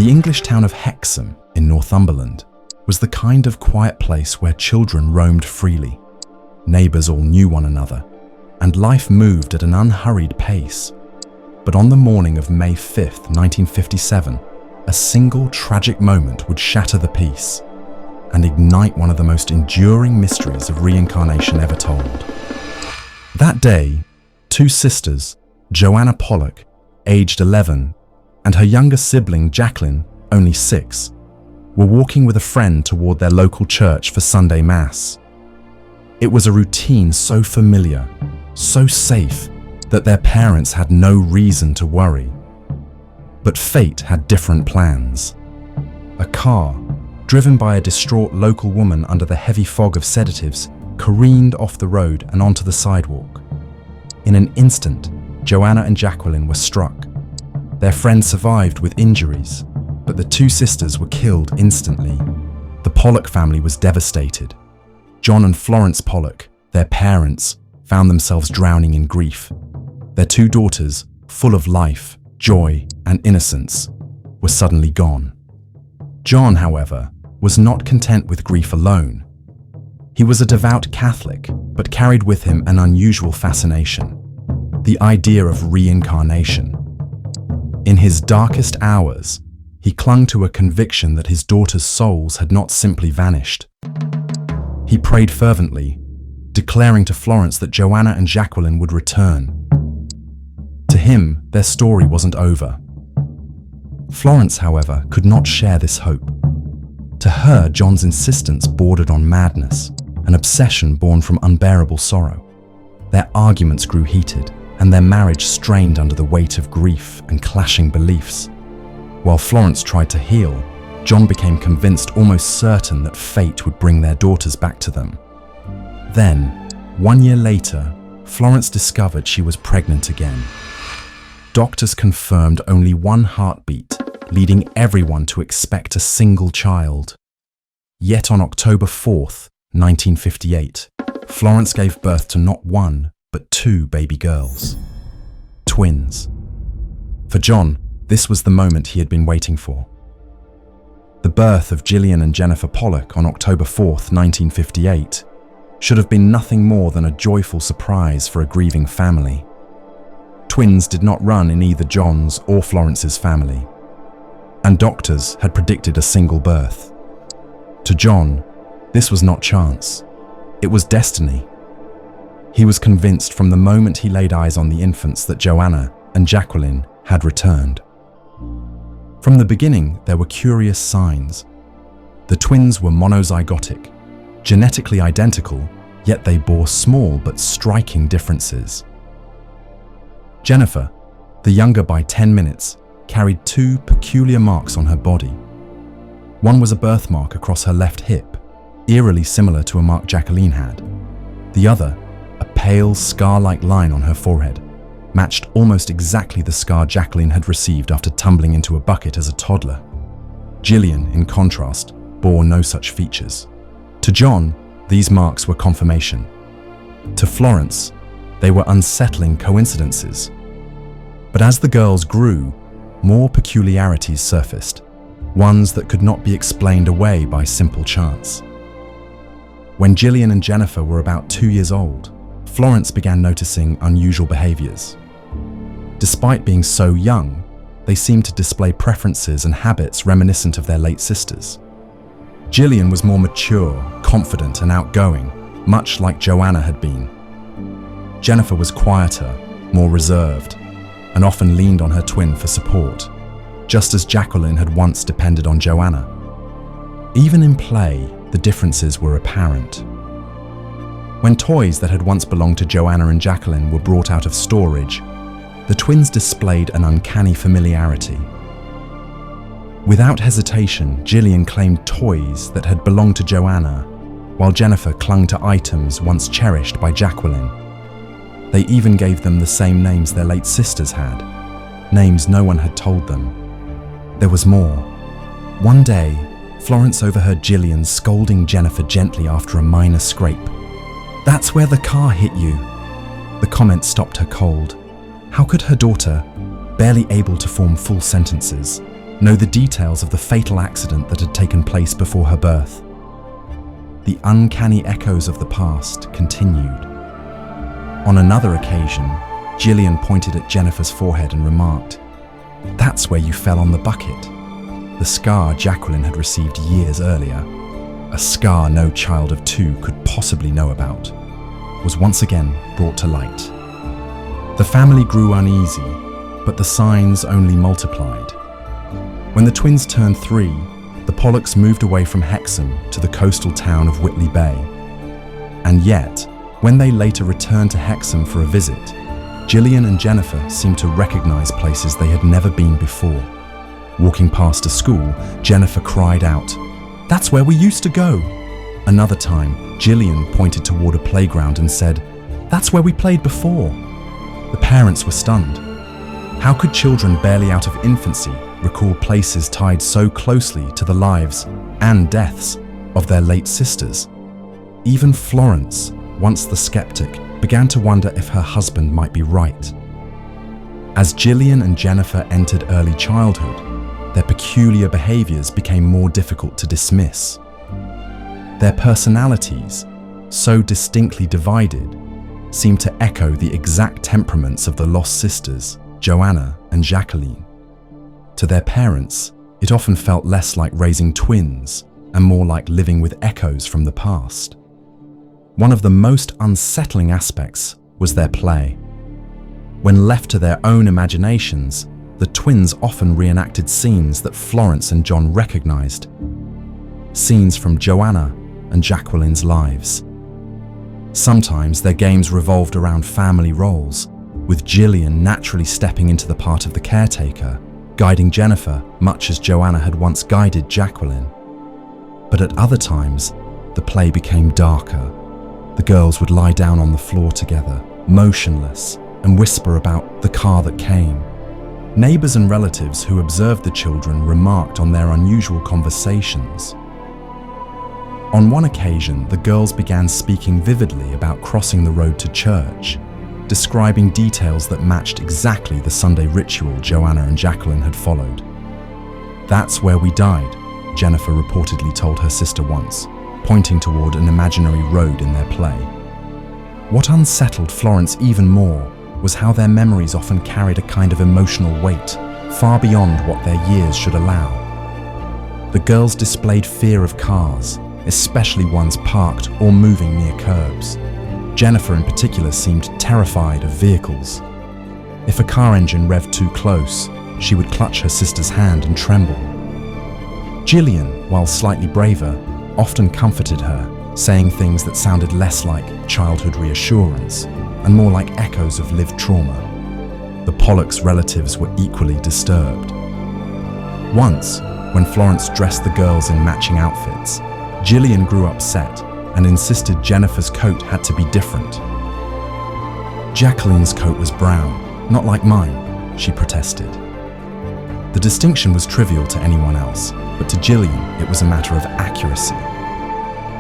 The English town of Hexham in Northumberland was the kind of quiet place where children roamed freely. Neighbours all knew one another, and life moved at an unhurried pace. But on the morning of May 5th, 1957, a single tragic moment would shatter the peace and ignite one of the most enduring mysteries of reincarnation ever told. That day, two sisters, Joanna Pollock, aged 11, and her younger sibling Jacqueline, only 6, were walking with a friend toward their local church for Sunday Mass. It was a routine so familiar, so safe, that their parents had no reason to worry. But fate had different plans. A car, driven by a distraught local woman under the heavy fog of sedatives, careened off the road and onto the sidewalk. In an instant, Joanna and Jacqueline were struck. Their friend survived with injuries, but the two sisters were killed instantly. The Pollock family was devastated. John and Florence Pollock, their parents, found themselves drowning in grief. Their two daughters, full of life, joy, and innocence, were suddenly gone. John, however, was not content with grief alone. He was a devout Catholic, but carried with him an unusual fascination: the idea of reincarnation. In his darkest hours, he clung to a conviction that his daughters' souls had not simply vanished. He prayed fervently, declaring to Florence that Joanna and Jacqueline would return. To him, their story wasn't over. Florence, however, could not share this hope. To her, John's insistence bordered on madness, an obsession born from unbearable sorrow. Their arguments grew heated, and their marriage strained under the weight of grief and clashing beliefs. While Florence tried to heal, John became convinced, almost certain, that fate would bring their daughters back to them. Then, 1 year later, Florence discovered she was pregnant again. Doctors confirmed only one heartbeat, leading everyone to expect a single child. Yet on October 4th, 1958, Florence gave birth to not one, but 2 baby girls. Twins. For John, this was the moment he had been waiting for. The birth of Gillian and Jennifer Pollock on October 4th, 1958, should have been nothing more than a joyful surprise for a grieving family. Twins did not run in either John's or Florence's family, and doctors had predicted a single birth. To John, this was not chance. It was destiny. He was convinced from the moment he laid eyes on the infants that Joanna and Jacqueline had returned. From the beginning, there were curious signs. The twins were monozygotic, genetically identical, yet they bore small but striking differences. Jennifer, the younger by 10 minutes, carried 2 peculiar marks on her body. One was a birthmark across her left hip, eerily similar to a mark Jacqueline had. The other, a pale, scar-like line on her forehead, matched almost exactly the scar Jacqueline had received after tumbling into a bucket as a toddler. Gillian, in contrast, bore no such features. To John, these marks were confirmation. To Florence, they were unsettling coincidences. But as the girls grew, more peculiarities surfaced, ones that could not be explained away by simple chance. When Gillian and Jennifer were about 2 years old, Florence began noticing unusual behaviors. Despite being so young, they seemed to display preferences and habits reminiscent of their late sisters. Gillian was more mature, confident, and outgoing, much like Joanna had been. Jennifer was quieter, more reserved, and often leaned on her twin for support, just as Jacqueline had once depended on Joanna. Even in play, the differences were apparent. When toys that had once belonged to Joanna and Jacqueline were brought out of storage, the twins displayed an uncanny familiarity. Without hesitation, Gillian claimed toys that had belonged to Joanna, while Jennifer clung to items once cherished by Jacqueline. They even gave them the same names their late sisters had, names no one had told them. There was more. One day, Florence overheard Gillian scolding Jennifer gently after a minor scrape. "That's where the car hit you." The comment stopped her cold. How could her daughter, barely able to form full sentences, know the details of the fatal accident that had taken place before her birth. The uncanny echoes of the past continued. On another occasion, Gillian pointed at Jennifer's forehead and remarked, "That's where you fell on the bucket." The scar Jacqueline had received years earlier, a scar no child of 2 could possibly know about, was once again brought to light. The family grew uneasy, but the signs only multiplied. When the twins turned 3, the Pollocks moved away from Hexham to the coastal town of Whitley Bay. And yet, when they later returned to Hexham for a visit, Gillian and Jennifer seemed to recognize places they had never been before. Walking past a school, Jennifer cried out, "That's where we used to go!" Another time, Gillian pointed toward a playground and said, "That's where we played before." The parents were stunned. How could children barely out of infancy recall places tied so closely to the lives and deaths of their late sisters? Even Florence, once the skeptic, began to wonder if her husband might be right. As Gillian and Jennifer entered early childhood, their peculiar behaviors became more difficult to dismiss. Their personalities, so distinctly divided, seemed to echo the exact temperaments of the lost sisters, Joanna and Jacqueline. To their parents, it often felt less like raising twins and more like living with echoes from the past. One of the most unsettling aspects was their play. When left to their own imaginations, the twins often reenacted scenes that Florence and John recognized. Scenes from Joanna and Jacqueline's lives. Sometimes their games revolved around family roles, with Gillian naturally stepping into the part of the caretaker, guiding Jennifer much as Joanna had once guided Jacqueline. But at other times, the play became darker. The girls would lie down on the floor together, motionless, and whisper about the car that came. Neighbors and relatives who observed the children remarked on their unusual conversations. On one occasion, the girls began speaking vividly about crossing the road to church, describing details that matched exactly the Sunday ritual Joanna and Jacqueline had followed. "That's where we died," Jennifer reportedly told her sister once, pointing toward an imaginary road in their play. What unsettled Florence even more was how their memories often carried a kind of emotional weight, far beyond what their years should allow. The girls displayed fear of cars, especially ones parked or moving near curbs. Jennifer in particular seemed terrified of vehicles. If a car engine revved too close, she would clutch her sister's hand and tremble. Gillian, while slightly braver, often comforted her, saying things that sounded less like childhood reassurance and more like echoes of lived trauma. The Pollocks' relatives were equally disturbed. Once, when Florence dressed the girls in matching outfits, Gillian grew upset and insisted Jennifer's coat had to be different. "Jacqueline's coat was brown, not like mine," she protested. The distinction was trivial to anyone else, but to Gillian it was a matter of accuracy.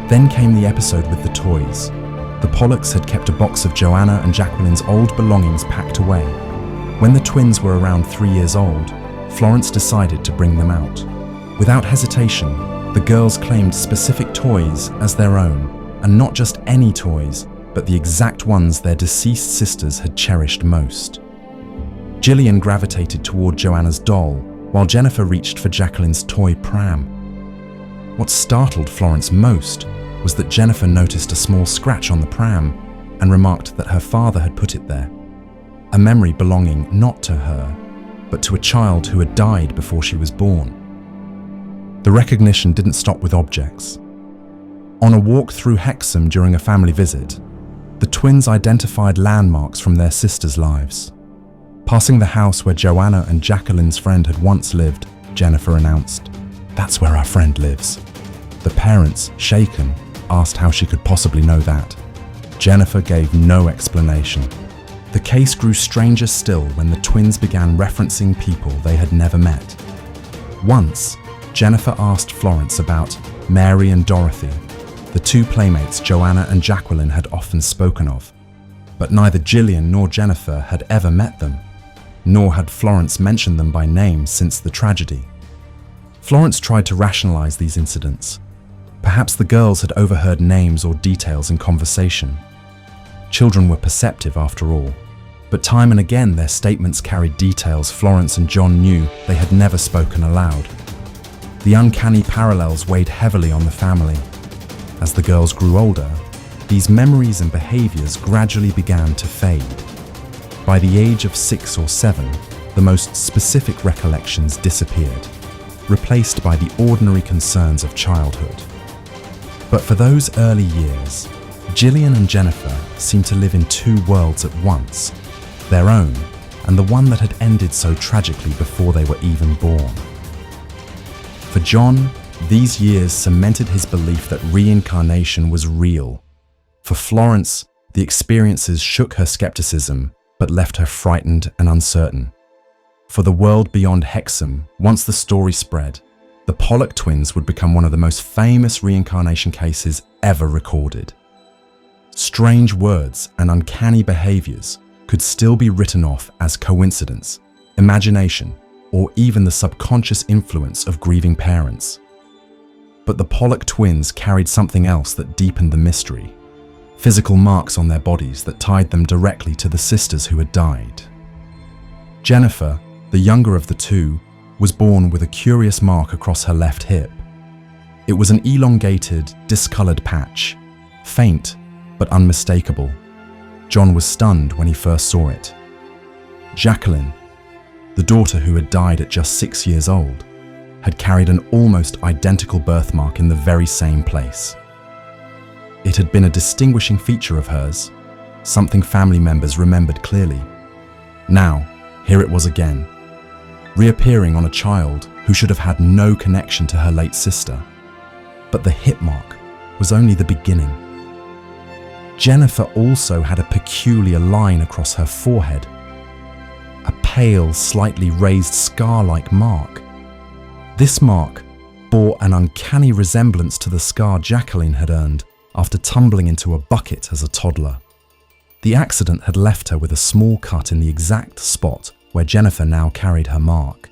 Then came the episode with the toys. The Pollocks had kept a box of Joanna and Jacqueline's old belongings packed away. When the twins were around 3 years old, Florence decided to bring them out. Without hesitation, the girls claimed specific toys as their own, and not just any toys, but the exact ones their deceased sisters had cherished most. Gillian gravitated toward Joanna's doll, while Jennifer reached for Jacqueline's toy pram. What startled Florence most was that Jennifer noticed a small scratch on the pram and remarked that her father had put it there, a memory belonging not to her, but to a child who had died before she was born. The recognition didn't stop with objects. On a walk through Hexham during a family visit, the twins identified landmarks from their sisters' lives. Passing the house where Joanna and Jacqueline's friend had once lived, Jennifer announced, "That's where our friend lives." The parents, shaken, asked how she could possibly know that. Jennifer gave no explanation. The case grew stranger still when the twins began referencing people they had never met. Once, Jennifer asked Florence about Mary and Dorothy, the two playmates Joanna and Jacqueline had often spoken of. But neither Gillian nor Jennifer had ever met them, nor had Florence mentioned them by name since the tragedy. Florence tried to rationalize these incidents. Perhaps the girls had overheard names or details in conversation. Children were perceptive after all, but time and again their statements carried details Florence and John knew they had never spoken aloud. The uncanny parallels weighed heavily on the family. As the girls grew older, these memories and behaviors gradually began to fade. By the age of 6 or 7, the most specific recollections disappeared, replaced by the ordinary concerns of childhood. But for those early years, Gillian and Jennifer seemed to live in two worlds at once, their own and the one that had ended so tragically before they were even born. For John, these years cemented his belief that reincarnation was real. For Florence, the experiences shook her skepticism but left her frightened and uncertain. For the world beyond Hexham, once the story spread, the Pollock twins would become one of the most famous reincarnation cases ever recorded. Strange words and uncanny behaviors could still be written off as coincidence, imagination, or even the subconscious influence of grieving parents. But the Pollock twins carried something else that deepened the mystery: physical marks on their bodies that tied them directly to the sisters who had died. Jennifer, the younger of the two, was born with a curious mark across her left hip. It was an elongated, discolored patch, faint but unmistakable. John was stunned when he first saw it. Jacqueline, the daughter who had died at just 6 years old, had carried an almost identical birthmark in the very same place. It had been a distinguishing feature of hers, something family members remembered clearly. Now, here it was again, reappearing on a child who should have had no connection to her late sister. But the hip mark was only the beginning. Jennifer also had a peculiar line across her forehead, a pale, slightly raised scar-like mark. This mark bore an uncanny resemblance to the scar Jacqueline had earned after tumbling into a bucket as a toddler. The accident had left her with a small cut in the exact spot where Jennifer now carried her mark.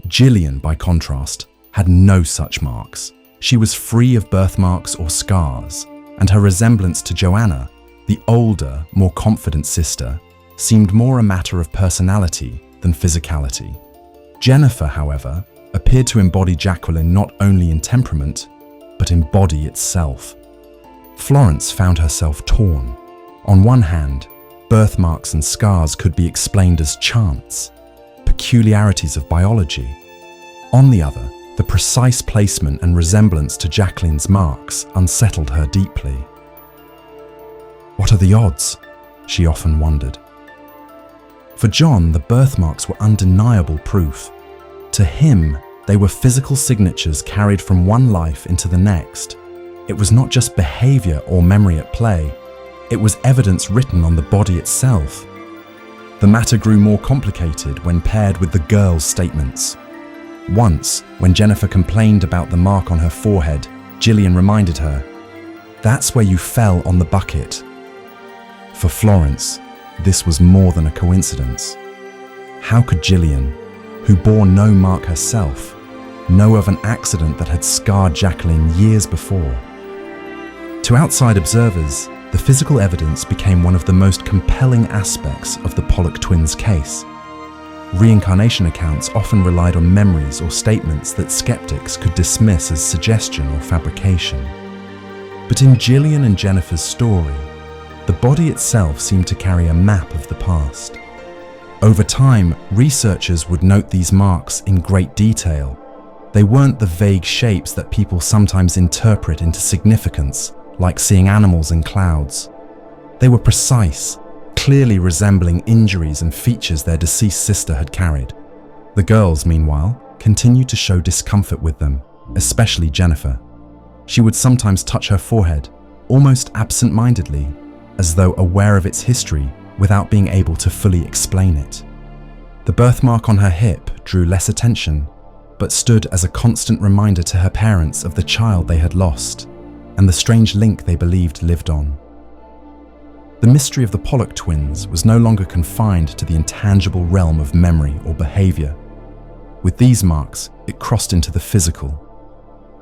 Gillian, by contrast, had no such marks. She was free of birthmarks or scars, and her resemblance to Joanna, the older, more confident sister, seemed more a matter of personality than physicality. Jennifer, however, appeared to embody Jacqueline not only in temperament, but in body itself. Florence found herself torn. On one hand, birthmarks and scars could be explained as chance, peculiarities of biology. On the other, the precise placement and resemblance to Jacqueline's marks unsettled her deeply. What are the odds? She often wondered. For John, the birthmarks were undeniable proof. To him, they were physical signatures carried from one life into the next. It was not just behavior or memory at play. It was evidence written on the body itself. The matter grew more complicated when paired with the girls' statements. Once, when Jennifer complained about the mark on her forehead, Gillian reminded her, "That's where you fell on the bucket." For Florence, this was more than a coincidence. How could Gillian, who bore no mark herself, know of an accident that had scarred Jacqueline years before? To outside observers, the physical evidence became one of the most compelling aspects of the Pollock twins' case. Reincarnation accounts often relied on memories or statements that skeptics could dismiss as suggestion or fabrication. But in Gillian and Jennifer's story, the body itself seemed to carry a map of the past. Over time, researchers would note these marks in great detail. They weren't the vague shapes that people sometimes interpret into significance, like seeing animals in clouds. They were precise, clearly resembling injuries and features their deceased sister had carried. The girls, meanwhile, continued to show discomfort with them, especially Jennifer. She would sometimes touch her forehead, almost absent-mindedly, as though aware of its history without being able to fully explain it. The birthmark on her hip drew less attention, but stood as a constant reminder to her parents of the child they had lost, and the strange link they believed lived on. The mystery of the Pollock twins was no longer confined to the intangible realm of memory or behavior. With these marks, it crossed into the physical,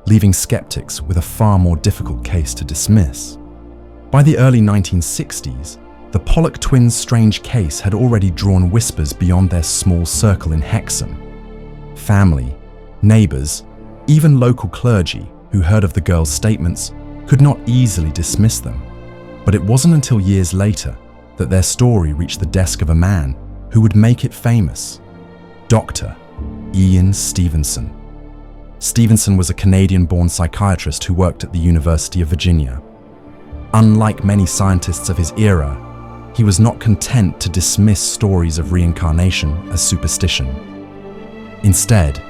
leaving skeptics with a far more difficult case to dismiss. By the early 1960s, the Pollock twins' strange case had already drawn whispers beyond their small circle in Hexham. Family, neighbours, even local clergy who heard of the girls' statements could not easily dismiss them. But it wasn't until years later that their story reached the desk of a man who would make it famous, Dr. Ian Stevenson. Stevenson was a Canadian-born psychiatrist who worked at the University of Virginia. Unlike many scientists of his era, he was not content to dismiss stories of reincarnation as superstition. Instead,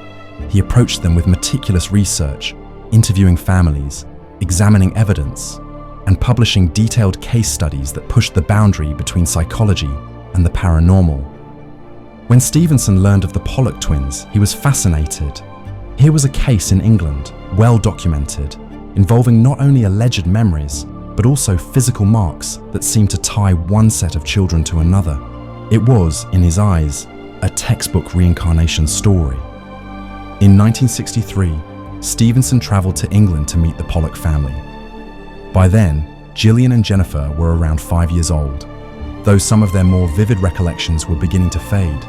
he approached them with meticulous research, interviewing families, examining evidence, and publishing detailed case studies that pushed the boundary between psychology and the paranormal. When Stevenson learned of the Pollock twins, he was fascinated. Here was a case in England, well documented, involving not only alleged memories, but also physical marks that seemed to tie one set of children to another. It was, in his eyes, a textbook reincarnation story. In 1963, Stevenson travelled to England to meet the Pollock family. By then, Gillian and Jennifer were around 5 years old, though some of their more vivid recollections were beginning to fade.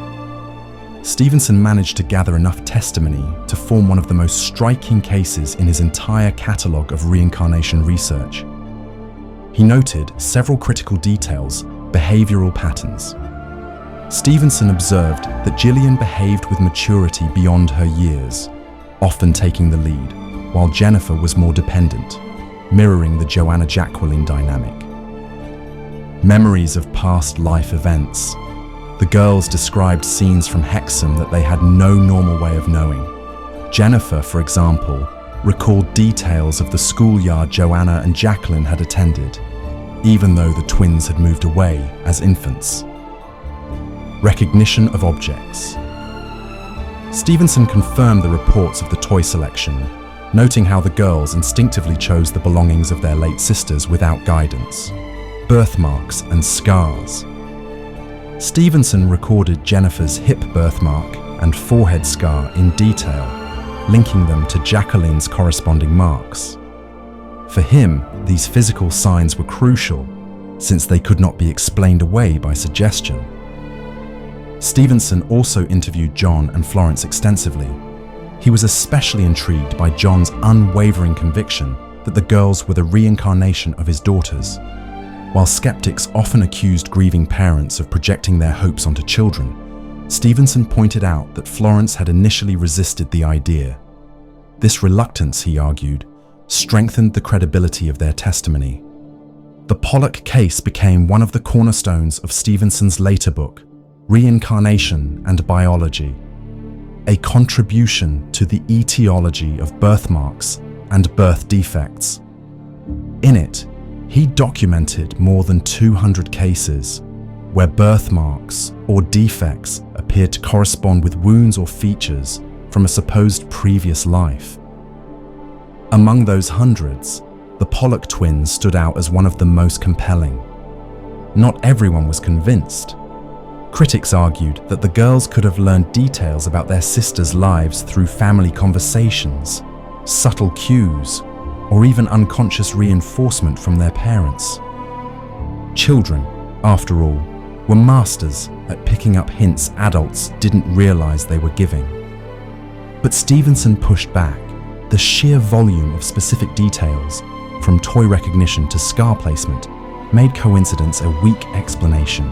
Stevenson managed to gather enough testimony to form one of the most striking cases in his entire catalogue of reincarnation research. He noted several critical details, behavioural patterns. Stevenson observed that Gillian behaved with maturity beyond her years, often taking the lead, while Jennifer was more dependent, mirroring the Joanna-Jacqueline dynamic. Memories of past life events. The girls described scenes from Hexham that they had no normal way of knowing. Jennifer, for example, recalled details of the schoolyard Joanna and Jacqueline had attended, even though the twins had moved away as infants. Recognition of objects. Stevenson confirmed the reports of the toy selection, noting how the girls instinctively chose the belongings of their late sisters without guidance. Birthmarks and scars. Stevenson recorded Jennifer's hip birthmark and forehead scar in detail, linking them to Jacqueline's corresponding marks. For him, these physical signs were crucial, since they could not be explained away by suggestion. Stevenson also interviewed John and Florence extensively. He was especially intrigued by John's unwavering conviction that the girls were the reincarnation of his daughters. While skeptics often accused grieving parents of projecting their hopes onto children, Stevenson pointed out that Florence had initially resisted the idea. This reluctance, he argued, strengthened the credibility of their testimony. The Pollock case became one of the cornerstones of Stevenson's later book, Reincarnation and Biology, a contribution to the etiology of birthmarks and birth defects. In it, he documented more than 200 cases where birthmarks or defects appeared to correspond with wounds or features from a supposed previous life. Among those hundreds, the Pollock twins stood out as one of the most compelling. Not everyone was convinced. Critics argued that the girls could have learned details about their sisters' lives through family conversations, subtle cues, or even unconscious reinforcement from their parents. Children, after all, were masters at picking up hints adults didn't realize they were giving. But Stevenson pushed back. The sheer volume of specific details, from toy recognition to scar placement, made coincidence a weak explanation.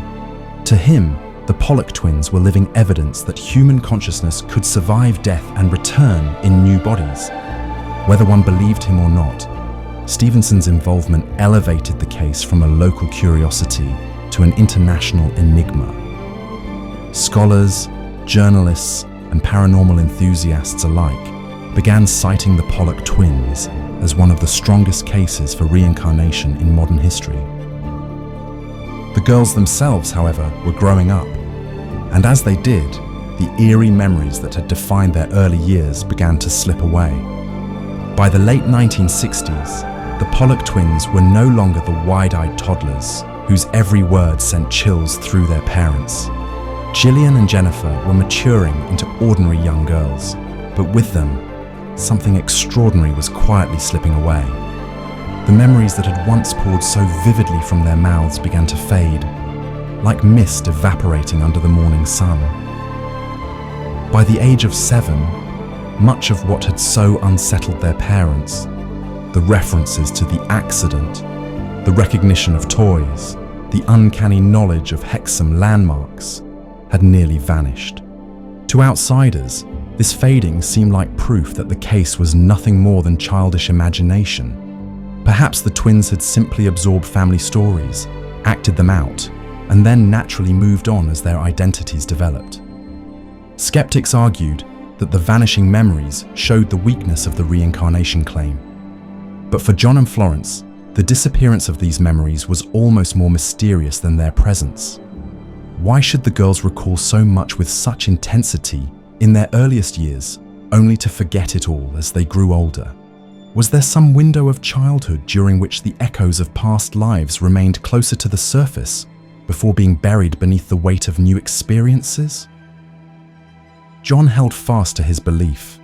To him, the Pollock twins were living evidence that human consciousness could survive death and return in new bodies. Whether one believed him or not, Stevenson's involvement elevated the case from a local curiosity to an international enigma. Scholars, journalists, and paranormal enthusiasts alike began citing the Pollock twins as one of the strongest cases for reincarnation in modern history. The girls themselves, however, were growing up, and as they did, the eerie memories that had defined their early years began to slip away. By the late 1960s, the Pollock twins were no longer the wide-eyed toddlers whose every word sent chills through their parents. Gillian and Jennifer were maturing into ordinary young girls, but with them, something extraordinary was quietly slipping away. The memories that had once poured so vividly from their mouths began to fade, like mist evaporating under the morning sun. By the age of 7, much of what had so unsettled their parents, the references to the accident, the recognition of toys, the uncanny knowledge of Hexham landmarks, had nearly vanished. To outsiders, this fading seemed like proof that the case was nothing more than childish imagination. Perhaps the twins had simply absorbed family stories, acted them out, and then naturally moved on as their identities developed. Skeptics argued that the vanishing memories showed the weakness of the reincarnation claim. But for John and Florence, the disappearance of these memories was almost more mysterious than their presence. Why should the girls recall so much with such intensity in their earliest years, only to forget it all as they grew older? Was there some window of childhood during which the echoes of past lives remained closer to the surface before being buried beneath the weight of new experiences? John held fast to his belief.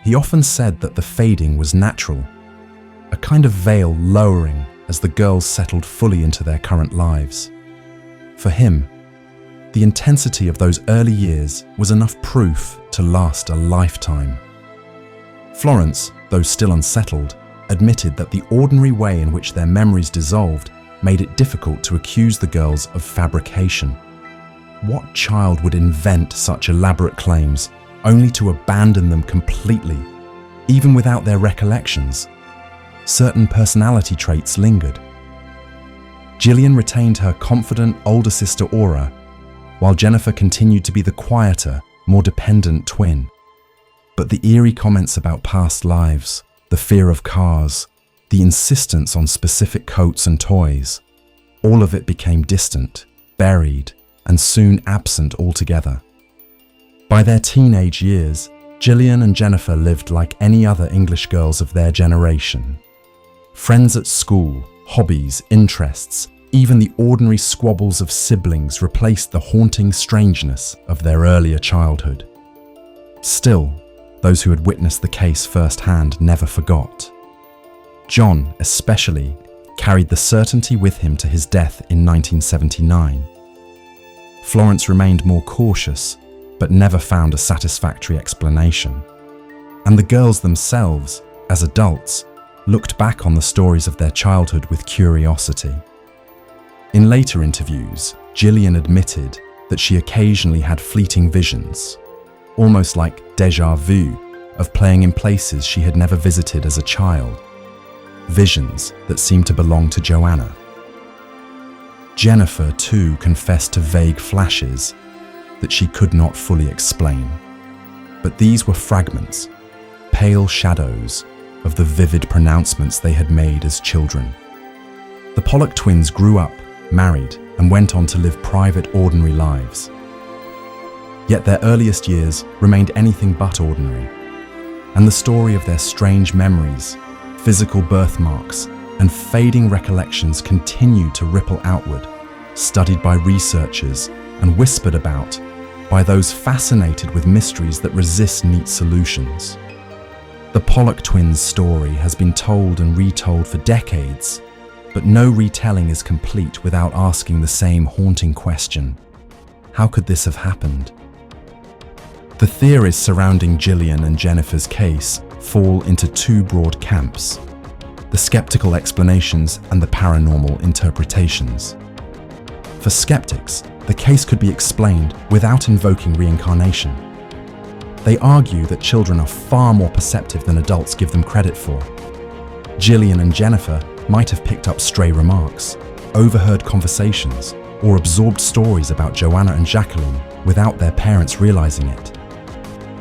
He often said that the fading was natural, a kind of veil lowering as the girls settled fully into their current lives. For him, the intensity of those early years was enough proof to last a lifetime. Florence, though still unsettled, admitted that the ordinary way in which their memories dissolved made it difficult to accuse the girls of fabrication. What child would invent such elaborate claims only to abandon them completely, even without their recollections? Certain personality traits lingered. Gillian retained her confident older sister aura, while Jennifer continued to be the quieter, more dependent twin. But the eerie comments about past lives, the fear of cars, the insistence on specific coats and toys, all of it became distant, buried, and soon absent altogether. By their teenage years, Gillian and Jennifer lived like any other English girls of their generation. Friends at school, hobbies, interests, even the ordinary squabbles of siblings replaced the haunting strangeness of their earlier childhood. Still, those who had witnessed the case firsthand never forgot. John, especially, carried the certainty with him to his death in 1979. Florence remained more cautious, but never found a satisfactory explanation. And the girls themselves, as adults, looked back on the stories of their childhood with curiosity. In later interviews, Gillian admitted that she occasionally had fleeting visions, almost like déjà vu, of playing in places she had never visited as a child. Visions that seemed to belong to Joanna. Jennifer, too, confessed to vague flashes that she could not fully explain. But these were fragments, pale shadows of the vivid pronouncements they had made as children. The Pollock twins grew up, married, and went on to live private, ordinary lives. Yet their earliest years remained anything but ordinary, and the story of their strange memories, physical birthmarks, and fading recollections continued to ripple outward, studied by researchers and whispered about by those fascinated with mysteries that resist neat solutions. The Pollock twins' story has been told and retold for decades, but no retelling is complete without asking the same haunting question: how could this have happened? The theories surrounding Gillian and Jennifer's case fall into two broad camps: the skeptical explanations and the paranormal interpretations. For skeptics, the case could be explained without invoking reincarnation. They argue that children are far more perceptive than adults give them credit for. Gillian and Jennifer might have picked up stray remarks, overheard conversations, or absorbed stories about Joanna and Jacqueline without their parents realizing it.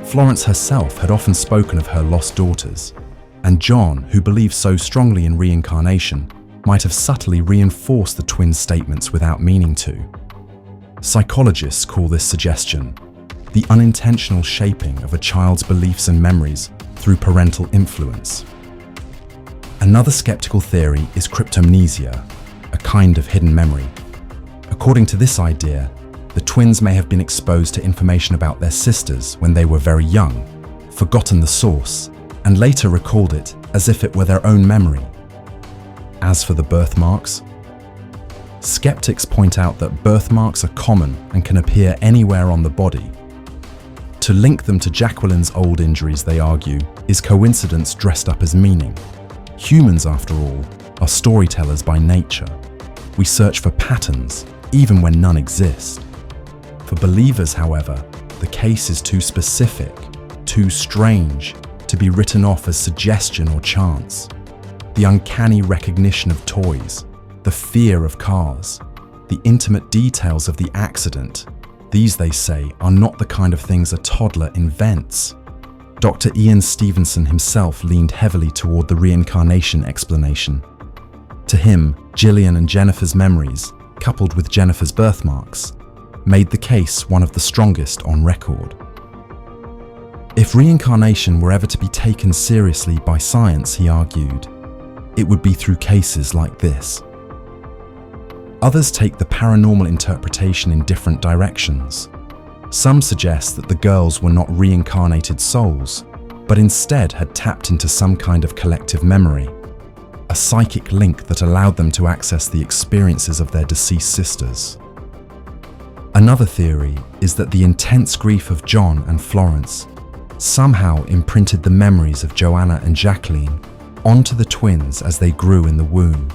Florence herself had often spoken of her lost daughters, and John, who believed so strongly in reincarnation, might have subtly reinforced the twins' statements without meaning to. Psychologists call this suggestion the unintentional shaping of a child's beliefs and memories through parental influence. Another skeptical theory is cryptomnesia, a kind of hidden memory. According to this idea, The twins may have been exposed to information about their sisters when they were very young, forgotten the source, and later recalled it as if it were their own memory. As for the birthmarks, skeptics point out that birthmarks are common and can appear anywhere on the body. To link them to Jacqueline's old injuries, they argue, is coincidence dressed up as meaning. Humans, after all, are storytellers by nature. We search for patterns, even when none exist. For believers, however, the case is too specific, too strange, to be written off as suggestion or chance. The uncanny recognition of toys, the fear of cars, the intimate details of the accident, these, they say, are not the kind of things a toddler invents. Dr. Ian Stevenson himself leaned heavily toward the reincarnation explanation. To him, Gillian and Jennifer's memories, coupled with Jennifer's birthmarks, made the case one of the strongest on record. If reincarnation were ever to be taken seriously by science, he argued, it would be through cases like this. Others take the paranormal interpretation in different directions. Some suggest that the girls were not reincarnated souls, but instead had tapped into some kind of collective memory, a psychic link that allowed them to access the experiences of their deceased sisters. Another theory is that the intense grief of John and Florence somehow imprinted the memories of Joanna and Jacqueline onto the twins as they grew in the womb,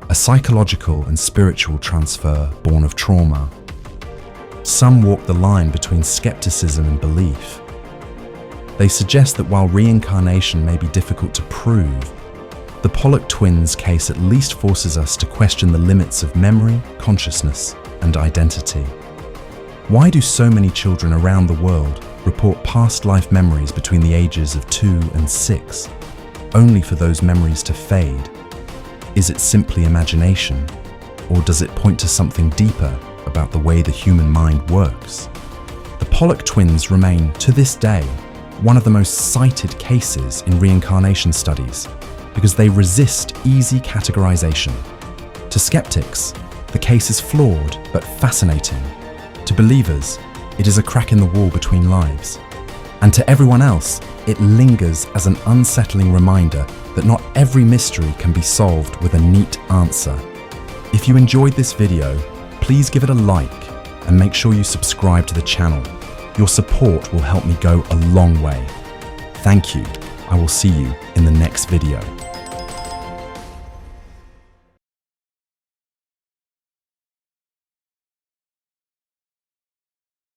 a psychological and spiritual transfer born of trauma. Some walk the line between skepticism and belief. They suggest that while reincarnation may be difficult to prove, the Pollock twins' case at least forces us to question the limits of memory, consciousness, and identity. Why do so many children around the world report past life memories between the ages of 2 and 6, only for those memories to fade? Is it simply imagination, or does it point to something deeper about the way the human mind works? The Pollock twins remain, to this day, one of the most cited cases in reincarnation studies because they resist easy categorization. To skeptics, the case is flawed but fascinating. To believers, it is a crack in the wall between lives. And to everyone else, it lingers as an unsettling reminder that not every mystery can be solved with a neat answer. If you enjoyed this video, please give it a like and make sure you subscribe to the channel. Your support will help me go a long way. Thank you. I will see you in the next video.